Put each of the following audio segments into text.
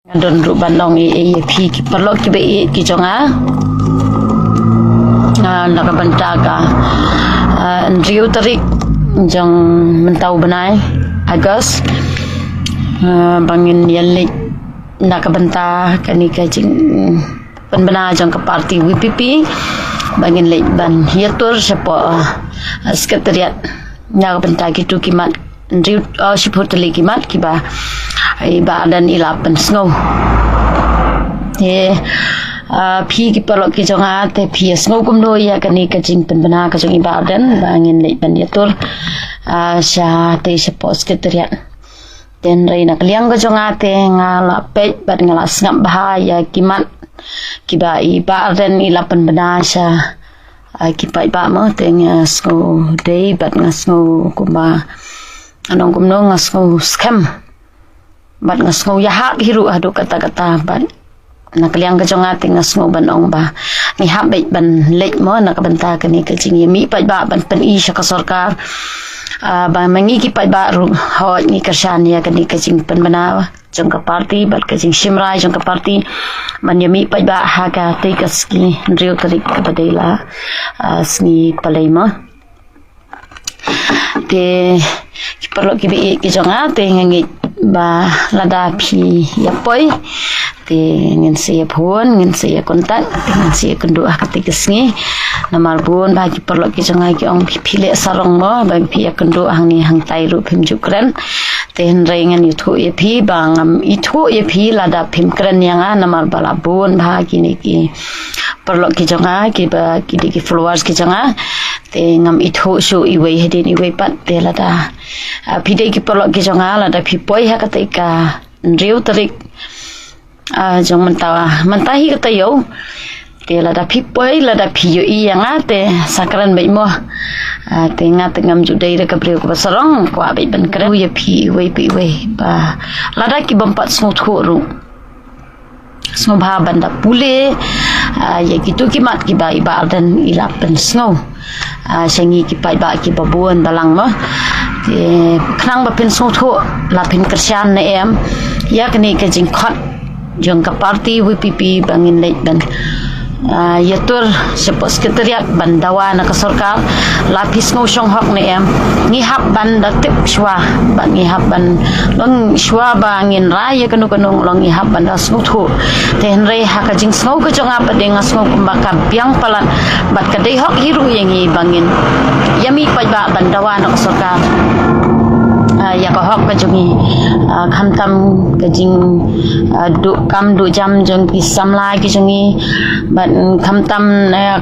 Don ruban dong pi ki perlo ki be ki jonga na ka bantaga riu tarik jong mentau benai Agos bangin yalik na ka banta kani ka jing penbena jong ke parti WPP bangin lek ban yatur siapa sekretariat na ka banta gitu kimat riu siputli kimat kiba iba dan ilapan snow pi ki perlo ki jonga te pi snow kumno ya kani ka jing penbena ka jong iba dan bangin lek ban yatur sya te siapa sekretariat dan reina kaliang ka jonga te ngala pej bat ngala ngap bahaya kimat kiba iba dan ilapan bena sya kipa iba mo te snow day bat ngasno kuma anong kumno ngasno scam bat ngasno yaha hiru adu kata-kata bat nakaliang ka jonga te ngasno banong ba ni habet ban lek mo nakabanta kani ka jing mi pa ba ban pen i sya ka sarkar ba mangi ki pa ba ru ho ni kersan ya kani ka jing pen bana jong ka parti bat ka jing shimrai jong ka parti man yami pa ba ha ka te ka ski riu tarik ka badela sni palema te ki perlo ki be ki jonga te ngi ba lada pi ya poi te ngin se phone ngin se kontak ngin se kendu ketika sengi namar bun ba ki perlo ki jonga ki ong phile sarong mo ba pi kendu hang ni hang tai ru phim jukran ten rengan itu pi bangam itu pi lada phim kran yang namar bala bun ba ki ni ki perlo ki jonga ki ba ki di ki followers ki jonga te ngam itu su iwe hedin iwe pat te lada pide ki perlo ki jonga lada pi poi ha ketika riu tarik jong mentahi kata yo te lada pi poi lada pi yo i yang te sakran bai mo te ngat ngam judai re kabriu ko sarong ko abai ban kran ya pi we ba lada ki bampat smooth ko ru snow ba banda pule ya gitu ki mat ki ba iba dan ilapen snow sengi ki pai ba ki babuan balang mo te knang ba pen snow tho la pen kersian na em ya kini ka jing khat jong ka parti WPP bangin lek ban yatur siapa sekretariat bandawa na ka sarkar lapis ngo song hok ne em ngi hab ban da tip shwa ban ngi hab ban long shwa bangin raya kanu long ngi hab ban da snu thu ten re ha ka jing snu ka jong apa de ngas ngo kumbaka piang palan bat ka dei hok hiru yang ngi bangin yami pa ba bandawa na ka sarkar ya ka hok ka jongi kham tam ka jing du jam jong ki samla ki jongi ban kham tam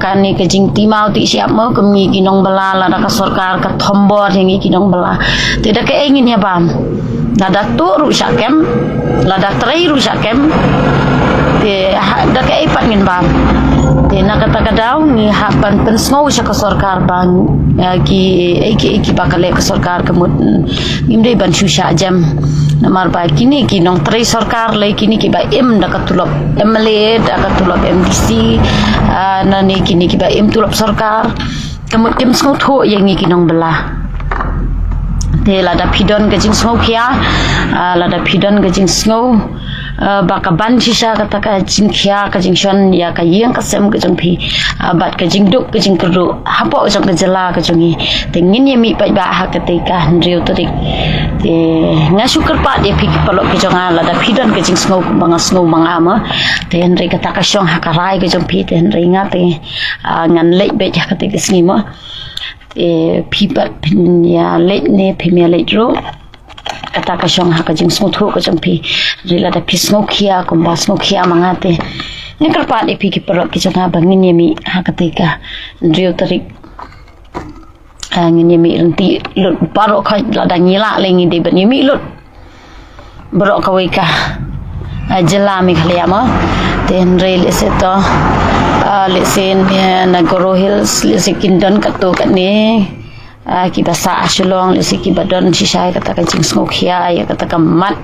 ka ni ka jing timau ti siap mo ka mi ki nong bala la ka sarkar ka thombor yang ki nong bala te da ka ingin ya bam na da tu ru syakem la da trai ru syakem te da ka ipat ngin bam te na kata kadau ni hapan pen snow sya ka sarkar bang ki bakale ka sarkar kemut imde ban susah jam namar ba kini ki nong trai sarkar le kini ki ba im da ka tulop MLA da ka tulop MDC na ni kini ki ba im tulop sarkar kemut im snow tho yang ki nong belah te lada pidon ke jing snow kia lada pidon ke jing snow baka ban sisa kata ka jing kia ka jing shon ya ka yang ka sem ke jing pi bat ka jing duk ke jing keru hapo jong ke jela ke jongi te ngin ye mi pa ba ha ketika riu tarik te ngasu kerpa dia pi pelok ke jonga lada pidon ke jing snow banga snow manga ma te henry kata ka shong ha ka rai ke jong pi te henry ngate ngan lek be ja ketika sni mo pipat ya late ne pemia late ro kata ka shong ha ka jing smooth ko jang pi rila da pi smokia ko ba smokia mangate ni kerpa de pi ki perlo ki jang bangin yemi ha ketika riu tarik ngin yemi renti lut paro ka la da ngila lengi de ban yemi lut bro ka wei ka jela mi khlia ma ten rail seto lesen Nagoro Hills lesi kindon kato katni ki basa asulong lesi ki badon sisai kata ka jing smokia ya kata ka mat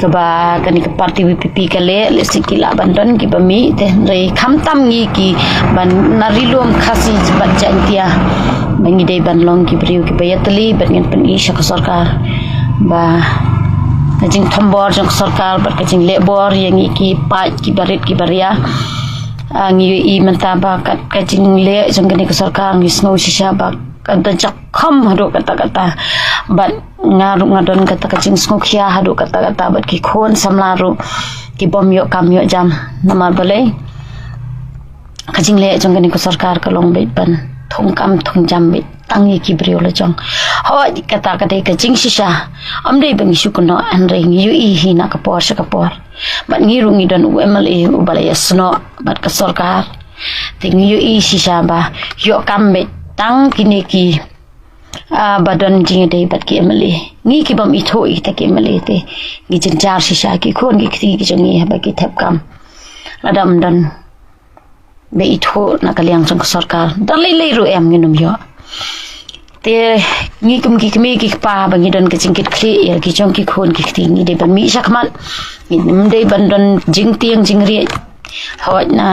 ka ba kani ka parti WPP kale lesi ki la bandon ki bami te rei kham tam ngi ki ban narilom khasi bat jantia bangi dei ban long ki briu ki bayatli ban ngin pen isha ka sarkar ba kajing tombor jong sarkar bat kajing lebor yang iki pat ki barit ki baria ngi i mentaba kat kajing le jong gani ke sarkar ngi snow shisha ba kata jakam hadu kata-kata bat ngaru ngadon kata kajing snow khia hadu kata-kata bat ki khon samlaru ki bom yo kam yo jam namar balai kajing le jong gani ke sarkar kalong bait ban thong kam thong jam bait tangi ki brio la jong ho kata kata kajing shisha amdei bangi sukuno anre ngi i hina kapor sa kapor bat ngi rungi don UMLA ubalaya sno bat ka sarkar tingi i shisha ba yo kam bait tang kini ki badon jing dei bat ki MLA ngi ki bam itho i ta ki MLA te ngi jinjar shisha ki khon ki jongi ba ki thep kam ladam dan be itho na kaliang jong sarkar dalai ru em nginum yo te ngi kum ki kmi ki pa bangi don ke jingkit kli ya ki jong ki khon ki ngi de ban mi sakman ngi de ban don jing tiang jing ri hawat na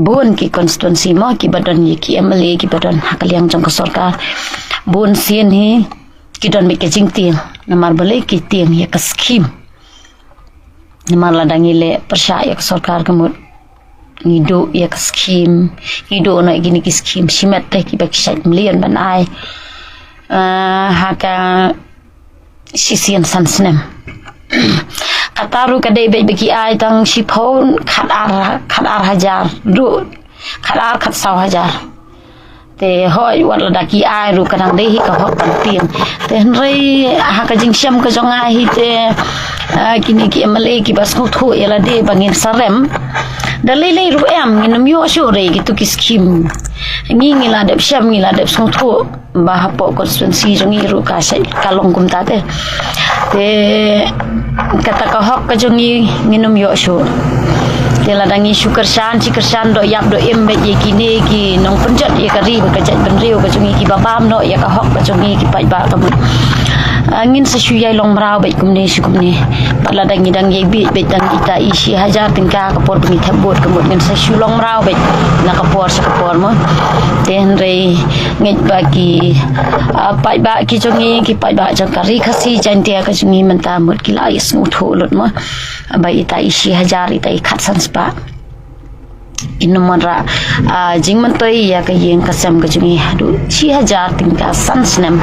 bon ki constituency mo ki badon ki MLA ki badon hakaliang jong sarkar bon sien hi ki don me ke jing tiang namar bale ki tiang ya ka scheme namar ladangi le persya ya sarkar kemut ngido ya ka scheme ngido na gini ki scheme simet teh ki bak sat million ban ai haka sisian sansnem kataru kadai bagi ai tang sipon khat ar hajar du khat saw hajar te hoi wala daki ai ru kadang dei hi ka hok pan tiang te rei haka jing syam ka jong ai hi te kini ki MLA ki bas thu ela de bangin sarem dalai ru em nginum yo sure gitu ki scheme ngi ngila dep syam ngila dep thu ba hapo konstituensi jong ru ka sai kalong kum ta te kata ka hok ka jongi nginum yo sure tela dangi syukursan do yap do embe ye kini ki nong penjat ye kari ka jat benriu ka jongi ki babam no ya ka hok ka jongi ki pai ba kamu angin sesuyai long merau baik kumne syukumne pala dangi dangi bi dang kita isi hajar tingka kapor bengi thabot kemut ngin sesu long merau baik na kapor sakapor mo ten re ngit bagi pai ba ki jongi ki pai ba jang kari khasi jantia ka jongi menta mut ki lai smu tholut mo bai ita isi hajar ita khat sanspa inumanra jing mantoi ya ka yeng kasam ka jongi hadu 6000 tingka sansnem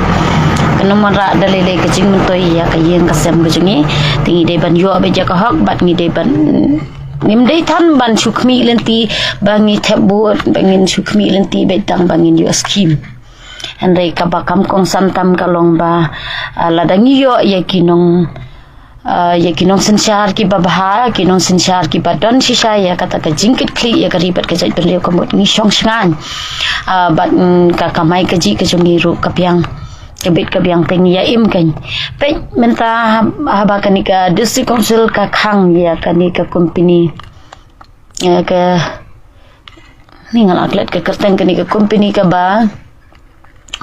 inumanra dalile ka jing mantoi ya ka yeng kasam ka jongi tingi de ban yo be ja ka hok bat ngi de ban ngim dei than ban sukmi lenti bangi thebot bangin sukmi lenti be tang bangin yo scheme andai ka bakam kong santam kalong ba ladangi yo ya kinong sensar ki babha kinong sensar ki badon sisa ya kata ka jingkit kli ya karibat ka jait beliau kamut ngi song sangan bat ka kamai ka ji ka jongi ru kapiang kebit kabiang teng ya im kan pe menta haba kanika district council ka khang ya kanika company ya ka ningal atlet ka kerteng kanika company ka ba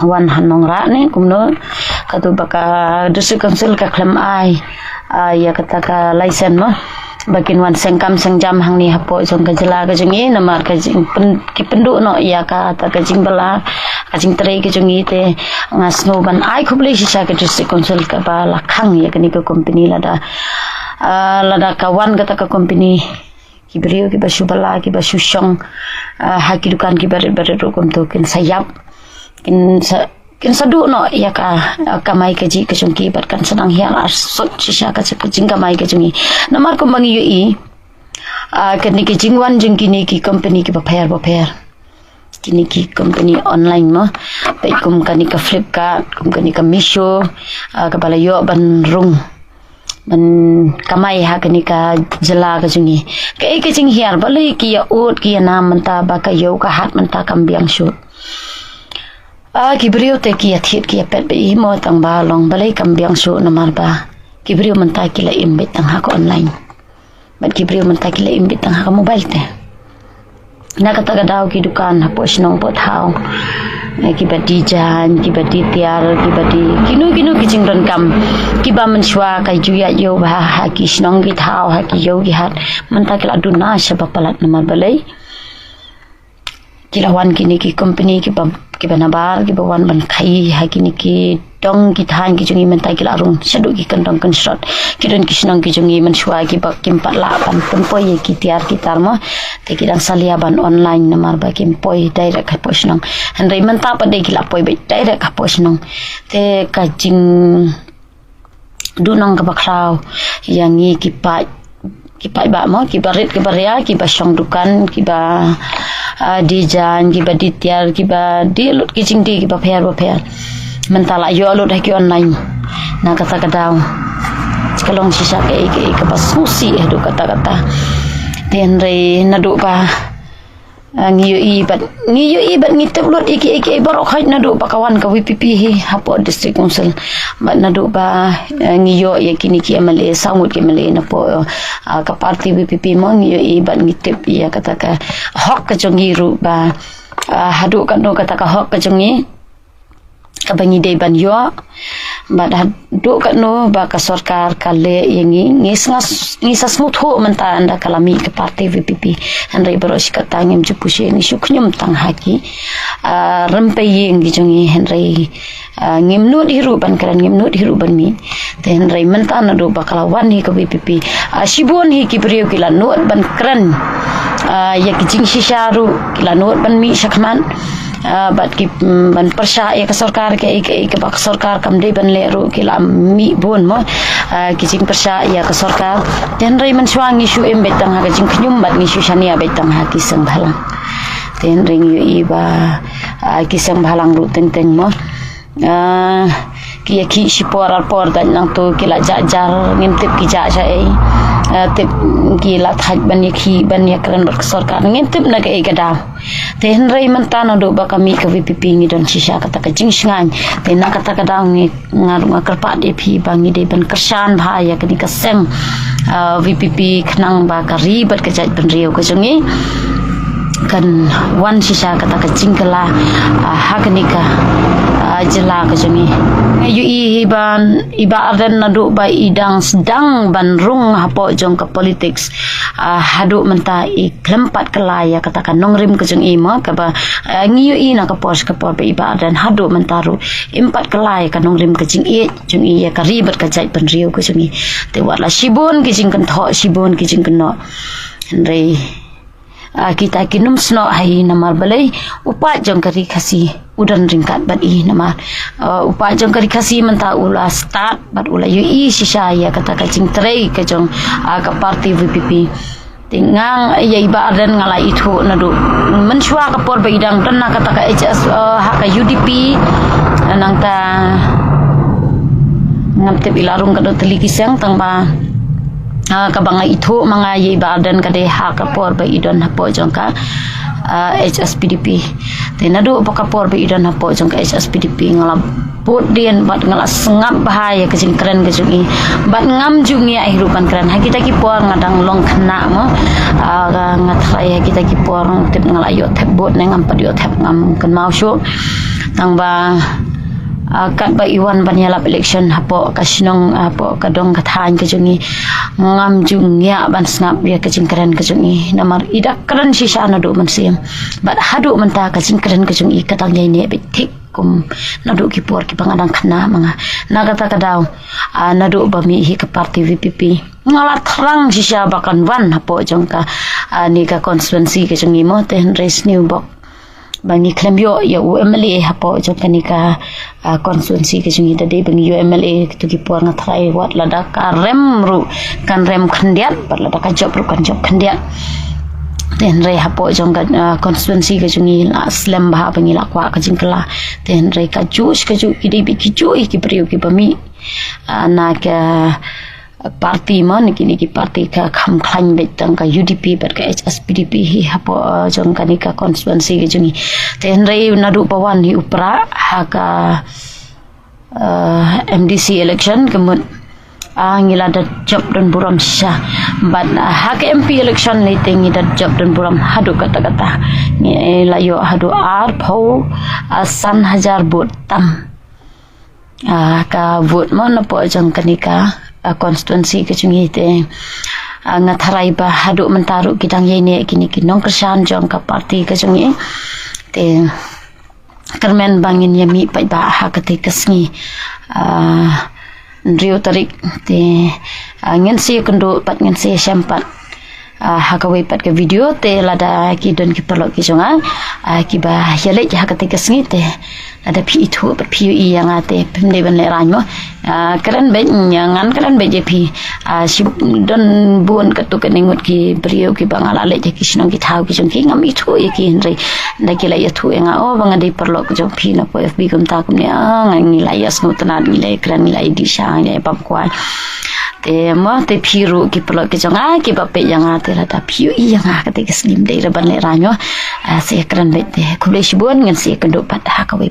wan hanong ra ne kumno katu baka district council ka klam ai ya kata ka license mo bakin wan sengkam sengjam hang ni hapo jong ka jela ka jongi namar ka jing ki pendu no ya ka ta ka jing bala ka jing trei ka jongi te ngasno ban ai khubli sisa ka district council ka ba lakhang ya kani ka company lada kawan kata ka company ki brio ki basu bala ki basu syong haki dukan ki bare ro kom to kin sayap kin sadu no ya ka kamai ka ji ka jongki bat kan senang hiang sot sisa ka jing kamai ka jongi namar ko mangi yu i kani ki jingwan jing kini ki company ki bapayar kini ki company online mo baik kum kani ka Flipkart kum kani ka Misho ka bala yo ban rung ban kamai ha kani ka jela ka jongi ka e ka jing hiar balai ki ya ut ki na manta ba ka yo ka hat manta kambiang shu kibrio te ki athit ki pet be mo tang ba long balai kambiang su namar ba kibrio manta ki la imbit tang ha ko online bat kibrio manta ki la imbit tang ha mobile te na kata ka daw ki dukan ha po sinong pot haw ki bati jan ki bati tiar ki bati kinu ki jingron kam ki ba menswa kai juya yo ba ha ki sinong ki thaw ha ki yo ki hat manta ki la duna sa palat namar balai kilawan kini ki company ki kiba nabar kiba wan ban khai hagini ki dong ki than ki jungi mentai ki larung shadu ki kandong kan shot ki don ki shnong ki jungi men shwa ki bak kim pat la ban tempo ye ki tiar ki tarmo te ki dang salia ban online namar ba kim poi direct ka posnong handai menta pa de ki la poi be direct ka posnong te ka jing dunong ka baklaw yang i ki pa ba mo ki barit ki baria ki ba shong dukan ki ba dijan ki ba ditiar ki ba dilut ki jing di ki ba pher mentala yo alut haki online na kata-kata sekalong sisa ke pasusi hadu kata-kata tenre nadu pa ngiyo ibat ngitep lut iki barok haj nadu pa kawan ka WPP hi hapo district council bat nadu pa ngiyo ya kini ki male sangut ki male na po ka party WPP mo ngiyo ibat ngitep ya kata ka hok ka jongi ru ba hadu kan do kata ka hok ka jongi kabangi day ban yo bad do ka no ba ka sarkar kale yangi ngisa smooth ho menta anda kalami ke parti VPP andai baros ka tangem jupushe ni shuknyum tang haki rempe yeng gijongi henry ngimnut hiru ban mi te henry menta na do ba kalawan hi ka VPP shibon hi ki priyo kila not ban kran ya kijing shisharu kila not ban mi shakman bat ki ban persya ya ke sarkar ke bak sarkar kam de ban le ro kila mi bon mo kijing persya ya ke sarkar ten rei man swangi shu em betang ha kijing knyum bat ni shu shania betang ha kisang bhalang ten ring yu iba kisang bhalang ru teng mo ki ki shipor por dan nang to kila jajar ngintip ki ja ai tip gila thaj ban ki ban ya kran ber sarkar ngintip na ke gadaw te henrei mentana do ba kami ka VPP ngi don shisha kata ka jing shngan te na kata ka daw ngi ngar karpa de phi bangi de ban kersan bha ya kini ka seng VPP khnang ba ka ribet ka jaj ban riau ka jongi kan wan shisha kata ka jingkala hagnika jela ka jongi yu iba arden na do ba idang sedang ban rung hapo jong ka politics hadu menta I klempat kelaya katakan nongrim ke jong ima ka ba ngiu na ka pos be iba arden hadu mentaru impat kelaya ka nongrim ke jing ya ka ribet ka jait ban riu ke jong te watla shibun ke jing kan tho shibun ke jing kan no henry kita kinum sno hai namar balai upa jong kari khasi udan ringkat bat I namar upa jong kari khasi menta ula start bat ula yu shisha ya kata ka jing trei ka jong ka party VPP tingang ya iba arden ngala itu nadu menshwa ka por beidang dan na kata ka HS haka UDP nang ta ngamte bilarung ka do teliki sang tang ba kabanga itu mga iba arden ka de haka por be idon hapo jong ka HSPDP tenadu pakapor be idon hapo jong ka HSPDP ngala put dien bat ngala sengap bahaya kejing keren kejungi bat ngam jungi ahirupan keren ha kita ki por ngadang long khna mo ngathai kita ki por tip ngala yo thep bot ne ngam padio thep ngam kan mau shu tang ba kat ba iwan banyalap election hapo kasinong hapo kadong kathan kejungi ngam jungya ban snap ya kejing keren kejungi namar idak keren sisa nadu mansim bat hadu menta kejing keren kejungi katang yai ne betik kum nadu ki por ki pangadang khna manga nagata kadaw nadu ba mi hi ka party VPP ngala thrang sisa bakan wan hapo jongka ni ka constituency kejungi mo ten race new bok bangi klembyo ya UMLA hapo jongka ni ka konstituensi ke jungi tadi bangi UMLA tu ki por ngathrai wat lada ka rem ru kan rem khandiat par lada ka job ru kan job khandiat ten re hapo jong ka konstituensi ke jungi la slam ba bangi la kwa ka jingkala ten re ka juice ka ju ki de bi ki ju ki priu ki bami na ka parti man kini ki parti ka kham khang betang ka UDP ber ka HSPDP hi hapo jong ka ni ka konstituensi ke jungi ten re nadu pawan hi upra ha ka MDC election kemun ngila da job dan buram sha but ha ka MP election le tengi da job dan buram hadu kata-kata ni la yo hadu ar pho san hajar bot tam ka vote mon po jong ka ni ka konstituensi ke jungi te ngatharai ba hadu mentaru kidang ye ne kini kinong kersan jong ka parti ke jungi te kermen bangin yami pai ba ha ketika sengi Rio tarik te ngin si kendo pat ngin si sempat hakawai pat ke video te lada ki don ki perlo ki jonga ki ba yale ja ketika sengi te ada pi itu pat pi yang ate pemde ban le ranyo keren be nyangan keren be jepi si don buon katu keningut ki brio ki bangala le ki sinong ki thau ki jong ki ngam itu ye ki nri nda ki la ya thu nga o banga de perlo ki jong pi na ko fb kum ta kum ne ngi la yas no tana ni le keren la di sha ne pam kwai te mo te piru ki perlo ki jong ki ba pe yang ate la da pi yang ketika slim de ban le ranyo se keren be te kuble si buon ngan si kendo pat hakawai